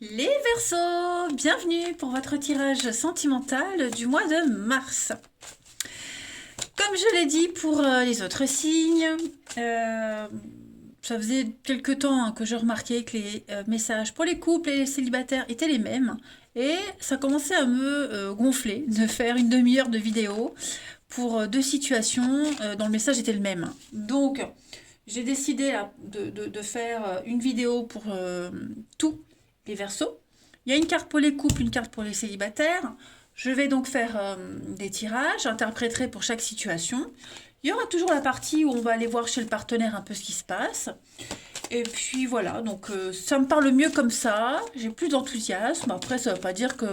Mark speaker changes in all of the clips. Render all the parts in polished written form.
Speaker 1: Les Verseaux, bienvenue pour votre tirage sentimental du mois de mars. Comme je l'ai dit pour les autres signes, ça faisait quelque temps que je remarquais que les messages pour les couples et les célibataires étaient les mêmes. Et ça commençait à me gonfler de faire une demi-heure de vidéo pour deux situations dont le message était le même. Donc, j'ai décidé là, de faire une vidéo pour tous les Verseaux. Il y a une carte pour les couples, une carte pour les célibataires. Je vais donc faire des tirages, j'interpréterai pour chaque situation. Il y aura toujours la partie où on va aller voir chez le partenaire un peu ce qui se passe. Et puis voilà, donc ça me parle mieux comme ça, j'ai plus d'enthousiasme. Après, ça ne veut pas dire que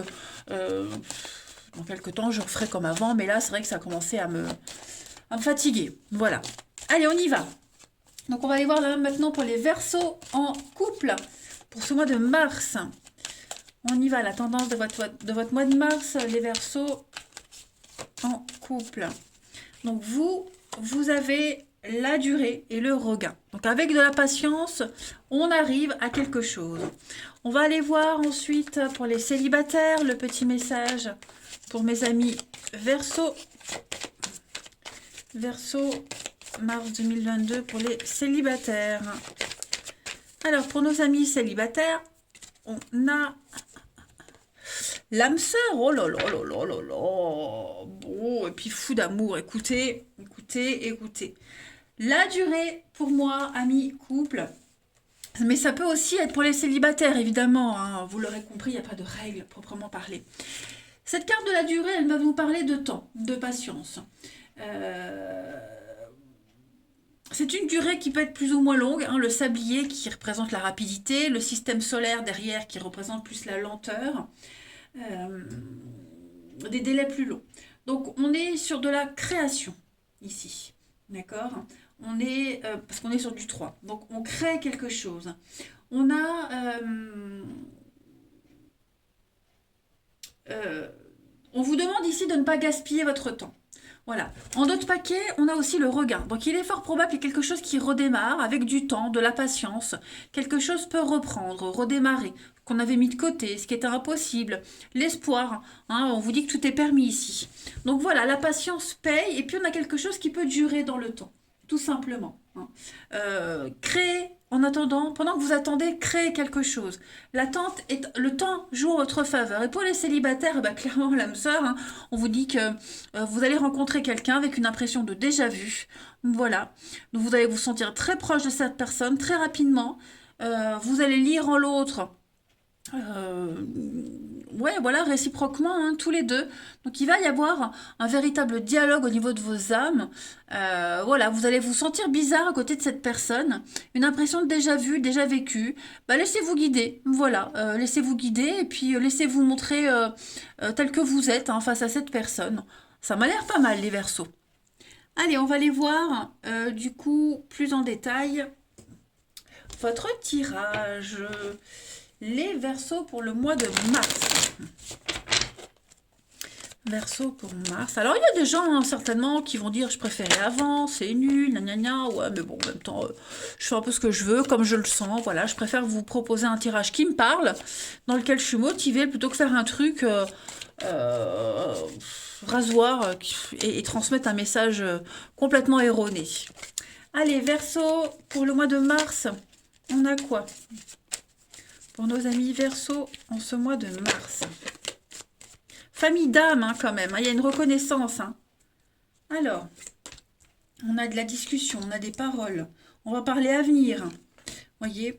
Speaker 1: dans quelques temps je referai comme avant, mais là c'est vrai que ça a commencé à me fatiguer. Voilà. Allez, on y va. Donc on va aller voir là maintenant pour les Verseaux en couple pour ce mois de mars. On y va, la tendance de votre mois de mars, les Verseaux en couple. Donc vous avez la durée et le regain. Donc avec de la patience, on arrive à quelque chose. On va aller voir ensuite pour les célibataires, le petit message pour mes amis Verseaux. Verseaux, mars 2022 pour les célibataires. Alors pour nos amis célibataires, on a l'âme sœur. Oh là là là là là là. Bon, et puis fou d'amour. Écoutez. La durée pour moi, amis, couple. Mais ça peut aussi être pour les célibataires, évidemment. Hein. Vous l'aurez compris, il n'y a pas de règle proprement parlé. Cette carte de la durée, elle va vous parler de temps, de patience. C'est une durée qui peut être plus ou moins longue. Hein, le sablier qui représente la rapidité, le système solaire derrière qui représente plus la lenteur. Des délais plus longs. Donc on est sur de la création ici. D'accord. On est, parce qu'on est sur du 3. Donc on crée quelque chose. On a... on vous demande ici de ne pas gaspiller votre temps. Voilà. En d'autres paquets, on a aussi le regain. Donc il est fort probable qu'il y ait quelque chose qui redémarre avec du temps, de la patience. Quelque chose peut reprendre, redémarrer, qu'on avait mis de côté, ce qui était impossible. L'espoir, hein, on vous dit que tout est permis ici. Donc voilà, la patience paye et puis on a quelque chose qui peut durer dans le temps, tout simplement. Hein. Créer en attendant, pendant que vous attendez, créez quelque chose. L'attente est, le temps joue en votre faveur. Et pour les célibataires, bah, clairement, l'âme sœur, hein, on vous dit que vous allez rencontrer quelqu'un avec une impression de déjà vu. Voilà. Donc vous allez vous sentir très proche de cette personne très rapidement. Vous allez lire en l'autre. Ouais, voilà, réciproquement, hein, tous les deux. Donc il va y avoir un véritable dialogue au niveau de vos âmes. Voilà, vous allez vous sentir bizarre à côté de cette personne, une impression de déjà vu, déjà vécu. Bah, laissez-vous guider, voilà, laissez-vous guider et puis laissez-vous montrer tel que vous êtes hein, face à cette personne. Ça m'a l'air pas mal, les Verseaux. Allez, on va aller voir du coup plus en détail votre tirage. Les Verseaux pour le mois de mars. Verseau pour mars. Alors, il y a des gens, hein, certainement, qui vont dire « je préférais avant, c'est nul, gna. Ouais, mais bon, en même temps, je fais un peu ce que je veux, comme je le sens. Voilà, je préfère vous proposer un tirage qui me parle, dans lequel je suis motivée, plutôt que faire un truc rasoir et transmettre un message complètement erroné. Allez, Verseau, pour le mois de mars, on a quoi ? Pour nos amis Verseaux en ce mois de mars. Famille d'âme, hein, quand même. Il y a une reconnaissance. Hein. Alors, on a de la discussion, on a des paroles. On va parler avenir. Voyez,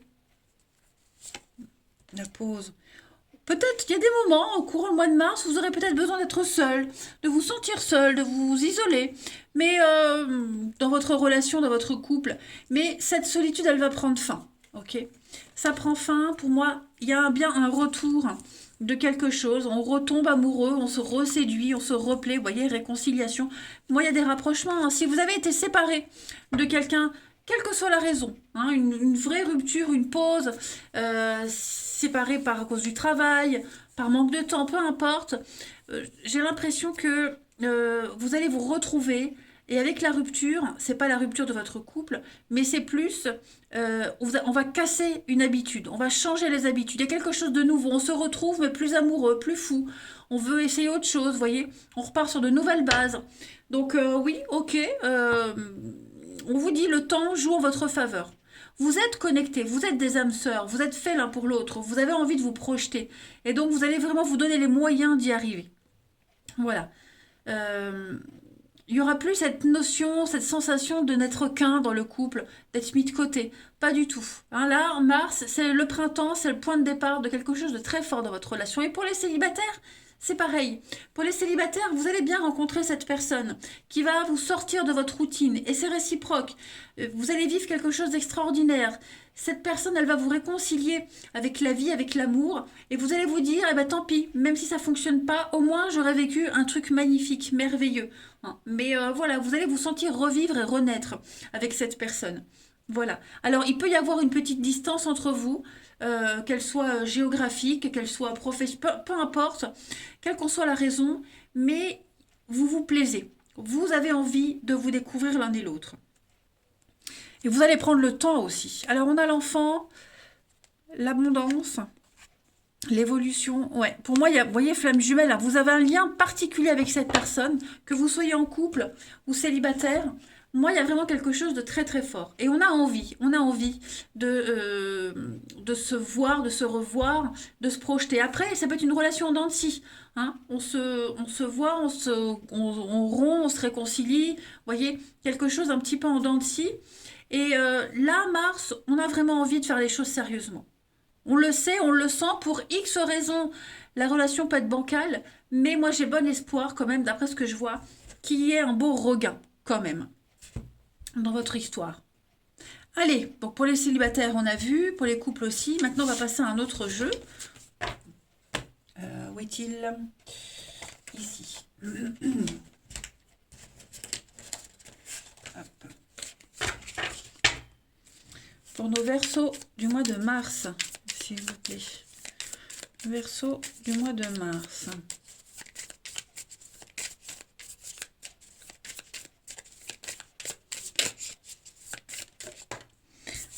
Speaker 1: la pause. Peut-être qu'il y a des moments au courant du mois de mars où vous aurez peut-être besoin d'être seul, de vous sentir seul, de vous isoler. Mais dans votre relation, dans votre couple. Mais cette solitude, elle va prendre fin. Ok, ça prend fin. Pour moi, il y a bien un retour de quelque chose. On retombe amoureux, on se reséduit, on se replaît. Vous voyez, réconciliation. Moi, il y a des rapprochements. Hein. Si vous avez été séparé de quelqu'un, quelle que soit la raison, hein, une vraie rupture, une pause, séparé à cause du travail, par manque de temps, peu importe, j'ai l'impression que vous allez vous retrouver Et avec la rupture, c'est pas la rupture de votre couple, mais c'est plus, on va casser une habitude, on va changer les habitudes. Il y a quelque chose de nouveau, on se retrouve mais plus amoureux, plus fou. On veut essayer autre chose, vous voyez. On repart sur de nouvelles bases. Donc oui, ok, on vous dit le temps joue en votre faveur. Vous êtes connectés, vous êtes des âmes sœurs, vous êtes faits l'un pour l'autre, vous avez envie de vous projeter. Et donc vous allez vraiment vous donner les moyens d'y arriver. Voilà. Il n'y aura plus cette notion, cette sensation de n'être qu'un dans le couple, d'être mis de côté. Pas du tout. Hein, là, en mars, c'est le printemps, c'est le point de départ de quelque chose de très fort dans votre relation. Et pour les célibataires, c'est pareil. Pour les célibataires, vous allez bien rencontrer cette personne qui va vous sortir de votre routine. Et c'est réciproque. Vous allez vivre quelque chose d'extraordinaire. Cette personne, elle va vous réconcilier avec la vie, avec l'amour. Et vous allez vous dire, eh ben tant pis, même si ça ne fonctionne pas, au moins j'aurais vécu un truc magnifique, merveilleux. Mais voilà, vous allez vous sentir revivre et renaître avec cette personne. Voilà. Alors, il peut y avoir une petite distance entre vous, qu'elle soit géographique, qu'elle soit professionnelle, peu importe, quelle qu'en soit la raison, mais vous vous plaisez. Vous avez envie de vous découvrir l'un et l'autre. Et vous allez prendre le temps aussi. Alors, on a l'enfant, l'abondance, l'évolution. Ouais, pour moi, vous voyez, flamme jumelle, là, vous avez un lien particulier avec cette personne, que vous soyez en couple ou célibataire. Moi, il y a vraiment quelque chose de très très fort. Et on a envie de se voir, de se revoir, de se projeter. Après, ça peut être une relation en dents de scie. Hein. On se voit, on rompt, on se réconcilie. Vous voyez, quelque chose un petit peu en dents de scie. Et là, Mars, on a vraiment envie de faire les choses sérieusement. On le sait, on le sent, pour X raisons, la relation peut être bancale, mais moi j'ai bon espoir quand même, d'après ce que je vois, qu'il y ait un beau regain, quand même, dans votre histoire. Allez, donc pour les célibataires, on a vu, pour les couples aussi. Maintenant, on va passer à un autre jeu. Où est-il? Ici. Hop. Pour nos Verseaux du mois de mars, s'il vous plaît. Verseau du mois de mars.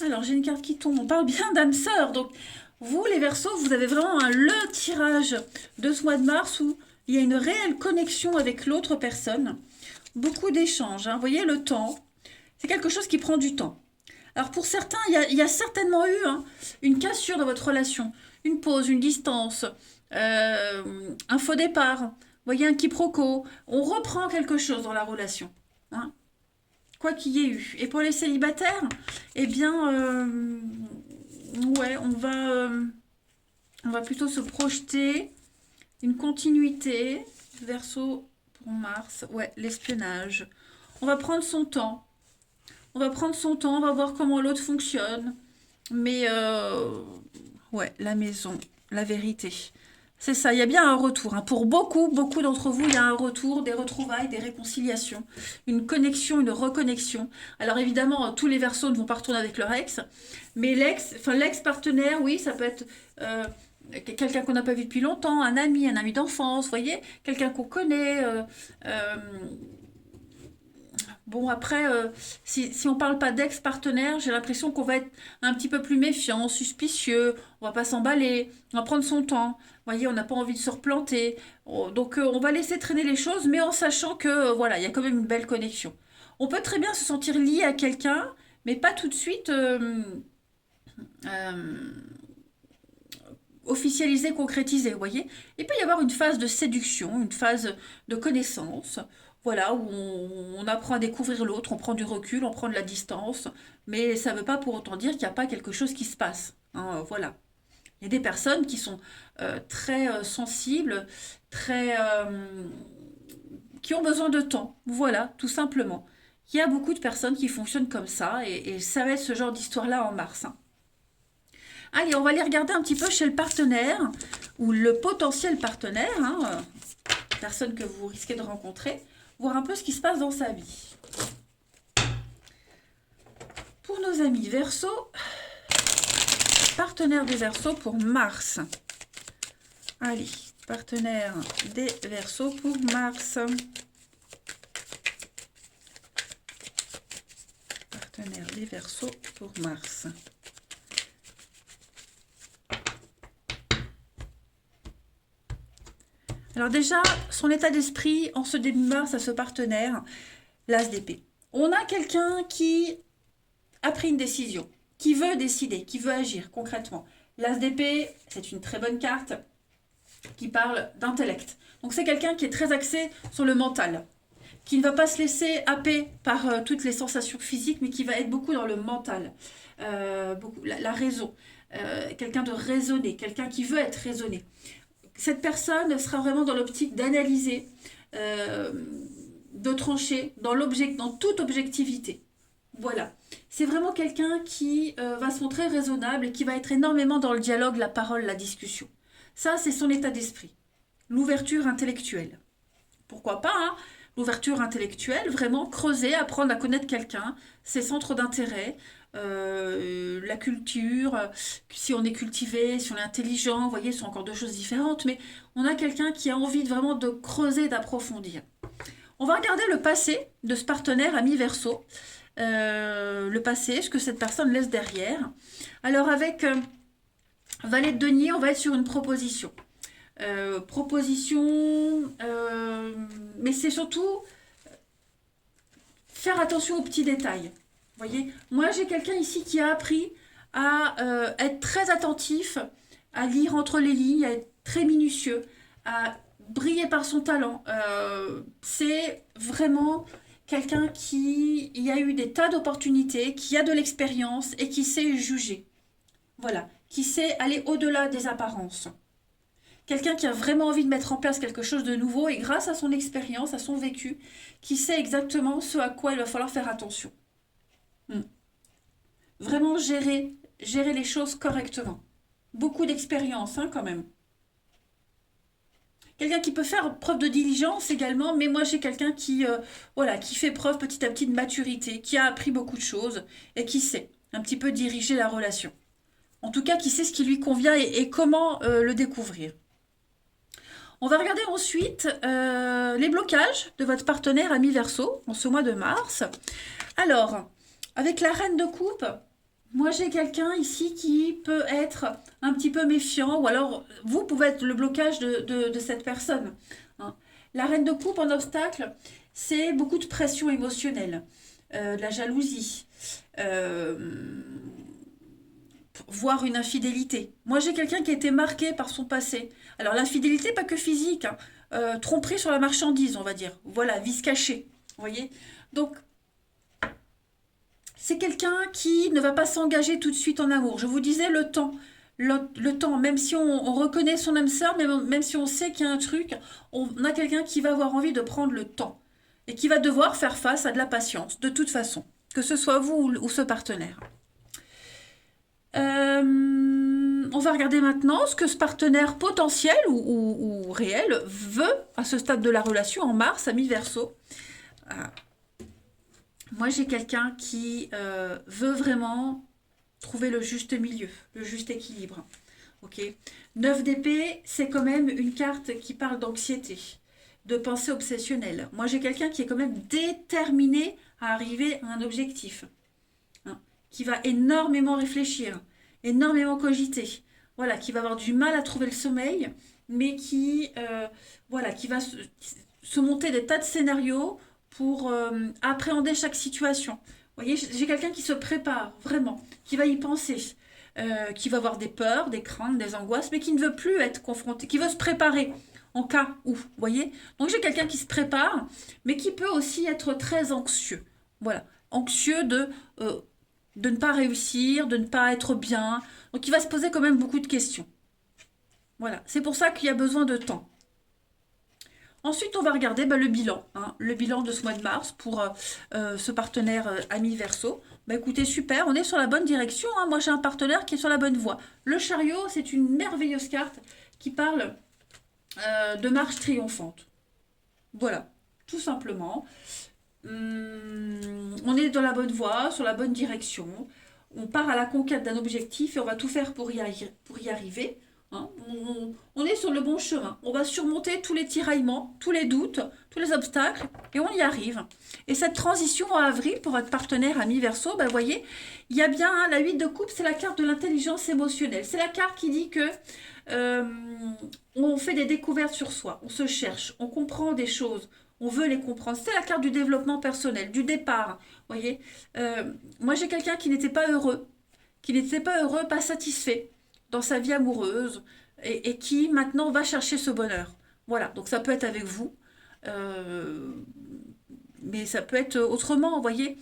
Speaker 1: Alors, j'ai une carte qui tombe. On parle bien d'âme sœur. Donc, vous, les Verseaux, vous avez vraiment le tirage de ce mois de mars où il y a une réelle connexion avec l'autre personne. Beaucoup d'échanges. Hein. Vous voyez, le temps, c'est quelque chose qui prend du temps. Alors, pour certains, il y a certainement eu une cassure dans votre relation. Une pause, une distance, un faux départ. Vous voyez, un quiproquo. On reprend quelque chose dans la relation. Hein. Quoi qu'il y ait eu. Et pour les célibataires, eh bien, ouais, on va plutôt se projeter une continuité. Verseau pour Mars, ouais, l'espionnage. On va prendre son temps. On va prendre son temps, on va voir comment l'autre fonctionne. Mais, ouais, la maison, la vérité. C'est ça, il y a bien un retour. Hein. Pour beaucoup d'entre vous, il y a un retour, des retrouvailles, des réconciliations, une connexion, une reconnexion. Alors évidemment, tous les Verseaux ne vont pas retourner avec leur ex, mais l'ex-partenaire, oui, ça peut être quelqu'un qu'on n'a pas vu depuis longtemps, un ami d'enfance, vous voyez, quelqu'un qu'on connaît. Bon, après, si on ne parle pas d'ex-partenaire, j'ai l'impression qu'on va être un petit peu plus méfiant, suspicieux, on va pas s'emballer, on va prendre son temps. Vous voyez, on n'a pas envie de se replanter. Donc, on va laisser traîner les choses, mais en sachant que, voilà, il y a quand même une belle connexion. On peut très bien se sentir lié à quelqu'un, mais pas tout de suite officialisé, concrétisé, vous voyez. Il peut y avoir une phase de séduction, une phase de connaissance, voilà, où on apprend à découvrir l'autre, on prend du recul, on prend de la distance, mais ça ne veut pas pour autant dire qu'il n'y a pas quelque chose qui se passe. Hein, voilà. Il y a des personnes qui sont très sensibles, qui ont besoin de temps. Voilà, tout simplement. Il y a beaucoup de personnes qui fonctionnent comme ça, et ça va être ce genre d'histoire-là en mars. Hein. Allez, on va aller regarder un petit peu chez le partenaire, ou le potentiel partenaire, hein, personne que vous risquez de rencontrer, voir un peu ce qui se passe dans sa vie. Pour nos amis Verseaux, partenaire des Verseaux pour mars. Allez, partenaire des Verseaux pour mars. partenaire des Verseaux pour Mars. Alors déjà, son état d'esprit en ce début mars à ce partenaire, l'As d'épée. On a quelqu'un qui a pris une décision, qui veut décider, qui veut agir concrètement. L'As d'épée, c'est une très bonne carte qui parle d'intellect. Donc c'est quelqu'un qui est très axé sur le mental, qui ne va pas se laisser happer par toutes les sensations physiques, mais qui va être beaucoup dans le mental, la raison. Quelqu'un de raisonné, quelqu'un qui veut être raisonné. Cette personne sera vraiment dans l'optique d'analyser, de trancher, dans toute objectivité. Voilà. C'est vraiment quelqu'un qui va se montrer raisonnable et qui va être énormément dans le dialogue, la parole, la discussion. Ça, c'est son état d'esprit. L'ouverture intellectuelle. Pourquoi pas, hein? L'ouverture intellectuelle, vraiment creuser, apprendre à connaître quelqu'un, ses centres d'intérêt, la culture, si on est cultivé, si on est intelligent, vous voyez, ce sont encore deux choses différentes, mais on a quelqu'un qui a envie vraiment de creuser, d'approfondir. On va regarder le passé de ce partenaire ami Verseau, le passé, ce que cette personne laisse derrière. Alors avec Valet de denier, on va être sur une proposition. Mais c'est surtout faire attention aux petits détails. Vous voyez, moi j'ai quelqu'un ici qui a appris à être très attentif, à lire entre les lignes, à être très minutieux, à briller par son talent. C'est vraiment quelqu'un qui a eu des tas d'opportunités, qui a de l'expérience et qui sait juger. Voilà, qui sait aller au-delà des apparences. Quelqu'un qui a vraiment envie de mettre en place quelque chose de nouveau et grâce à son expérience, à son vécu, qui sait exactement ce à quoi il va falloir faire attention. Vraiment gérer les choses correctement. Beaucoup d'expérience, hein, quand même. Quelqu'un qui peut faire preuve de diligence également, mais moi j'ai quelqu'un qui fait preuve petit à petit de maturité, qui a appris beaucoup de choses et qui sait un petit peu diriger la relation. En tout cas, qui sait ce qui lui convient et comment le découvrir. On va regarder ensuite les blocages de votre partenaire ami Verseau en ce mois de mars. Alors, avec la reine de coupe, moi j'ai quelqu'un ici qui peut être un petit peu méfiant, ou alors vous pouvez être le blocage de cette personne. Hein. La reine de coupe en obstacle, c'est beaucoup de pression émotionnelle, de la jalousie, voire une infidélité. Moi j'ai quelqu'un qui a été marqué par son passé. Alors l'infidélité, pas que physique, hein. Tromperie sur la marchandise, on va dire. Voilà, vice caché. Vous voyez? Donc, c'est quelqu'un qui ne va pas s'engager tout de suite en amour. Je vous disais le temps. Le temps, même si on reconnaît son âme sœur, même si on sait qu'il y a un truc, on a quelqu'un qui va avoir envie de prendre le temps. Et qui va devoir faire face à de la patience, de toute façon. Que ce soit vous ou ce partenaire. On va regarder maintenant ce que ce partenaire potentiel ou réel veut à ce stade de la relation en mars, ami Verseau. Moi, j'ai quelqu'un qui veut vraiment trouver le juste milieu, le juste équilibre. Ok. 9 d'épée, c'est quand même une carte qui parle d'anxiété, de pensée obsessionnelle. Moi, j'ai quelqu'un qui est quand même déterminé à arriver à un objectif, hein, qui va énormément réfléchir, énormément cogiter, voilà, qui va avoir du mal à trouver le sommeil, mais qui va se monter des tas de scénarios pour appréhender chaque situation. Vous voyez, j'ai quelqu'un qui se prépare, vraiment, qui va y penser, qui va avoir des peurs, des craintes, des angoisses, mais qui ne veut plus être confronté, qui veut se préparer en cas où, vous voyez. Donc j'ai quelqu'un qui se prépare, mais qui peut aussi être très anxieux. Voilà, anxieux de ne pas réussir, de ne pas être bien. Donc il va se poser quand même beaucoup de questions. Voilà, c'est pour ça qu'il y a besoin de temps. Ensuite, on va regarder le bilan, hein, le bilan de ce mois de mars pour ce partenaire ami Verseau. Écoutez, super, on est sur la bonne direction. Hein. Moi, j'ai un partenaire qui est sur la bonne voie. Le chariot, c'est une merveilleuse carte qui parle de marche triomphante. Voilà, tout simplement. On est dans la bonne voie, sur la bonne direction. On part à la conquête d'un objectif et on va tout faire pour y arriver. hein. On est sur le bon chemin. On va surmonter tous les tiraillements, tous les doutes, tous les obstacles, et on y arrive. Et cette transition en avril pour votre partenaire ami Verseau, vous voyez, il y a bien hein, la 8 de coupe, c'est la carte de l'intelligence émotionnelle. C'est la carte qui dit que euh, on fait des découvertes sur soi, on se cherche, on comprend des choses, on veut les comprendre. C'est la carte du développement personnel, du départ. Vous voyez, moi j'ai quelqu'un qui n'était pas heureux, pas satisfait dans sa vie amoureuse et qui maintenant va chercher ce bonheur. Voilà, donc ça peut être avec vous, euh, mais ça peut être autrement, vous voyez.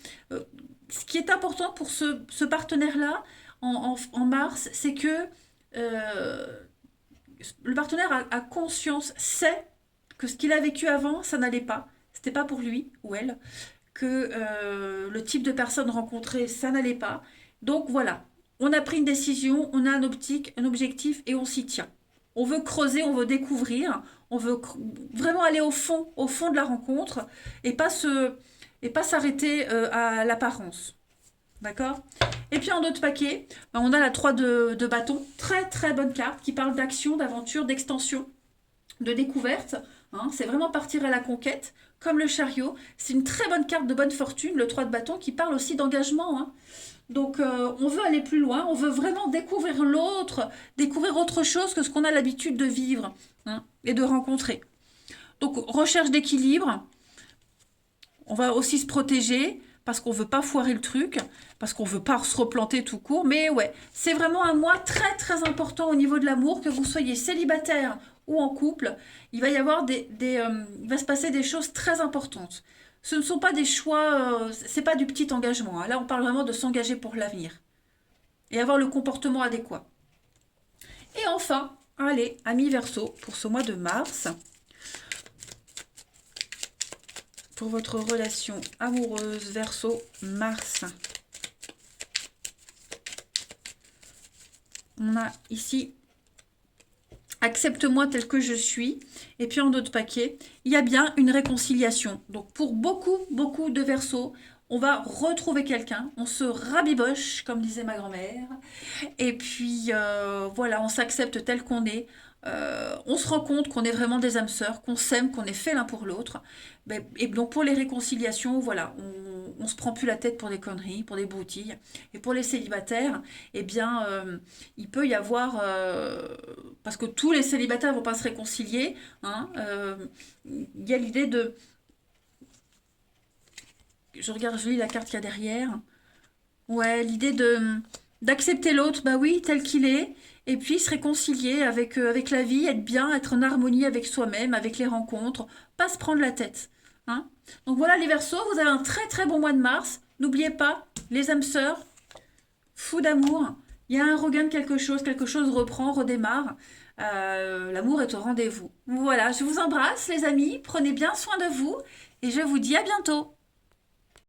Speaker 1: Ce qui est important pour ce partenaire-là en mars, c'est que euh, le partenaire a conscience, sait que ce qu'il a vécu avant, ça n'allait pas. C'était pas pour lui ou elle. Que le type de personne rencontrée, ça n'allait pas. Donc voilà, on a pris une décision, on a un objectif et on s'y tient. On veut creuser, on veut découvrir, on veut vraiment aller au fond de la rencontre et pas s'arrêter à l'apparence. D'accord. Et puis en autre paquet, on a la 3 de bâton, très très bonne carte qui parle d'action, d'aventure, d'extension, de découverte. Hein. C'est vraiment partir à la conquête, comme le chariot. C'est une très bonne carte de bonne fortune, le 3 de bâton, qui parle aussi d'engagement. Hein. Donc on veut aller plus loin, on veut vraiment découvrir l'autre, découvrir autre chose que ce qu'on a l'habitude de vivre hein, et de rencontrer. Donc recherche d'équilibre, on va aussi se protéger parce qu'on veut pas foirer le truc, parce qu'on veut pas se replanter tout court. Mais ouais, c'est vraiment un mois très très important au niveau de l'amour, que vous soyez célibataire ou en couple. Il va y avoir il va se passer des choses très importantes. Ce ne sont pas des choix, c'est pas du petit engagement. Hein. Là, on parle vraiment de s'engager pour l'avenir et avoir le comportement adéquat. Et enfin, allez, amis Verseau, pour ce mois de mars, pour votre relation amoureuse Verseau mars. On a ici accepte-moi tel que je suis. Et puis en d'autres paquets, il y a bien une réconciliation. Donc pour beaucoup, beaucoup de Verseaux, on va retrouver quelqu'un, on se rabiboche, comme disait ma grand-mère. Et puis voilà, on s'accepte tel qu'on est. On se rend compte qu'on est vraiment des âmes sœurs, qu'on s'aime, qu'on est fait l'un pour l'autre. Et donc pour les réconciliations, voilà, on se prend plus la tête pour des conneries, pour des broutilles. Et pour les célibataires, eh bien, il peut y avoir, parce que tous les célibataires ne vont pas se réconcilier, hein, il y a l'idée de, je regarde, je lis la carte qu'il y a derrière. Ouais, l'idée d'accepter l'autre, bah oui, tel qu'il est, et puis se réconcilier avec la vie, être bien, être en harmonie avec soi-même, avec les rencontres, pas se prendre la tête. Hein. Donc voilà les Verseaux, vous avez un très très bon mois de mars. N'oubliez pas, les âmes sœurs, fous d'amour, il y a un regain de quelque chose reprend, redémarre. L'amour est au rendez-vous. Voilà, je vous embrasse les amis, prenez bien soin de vous, et je vous dis à bientôt.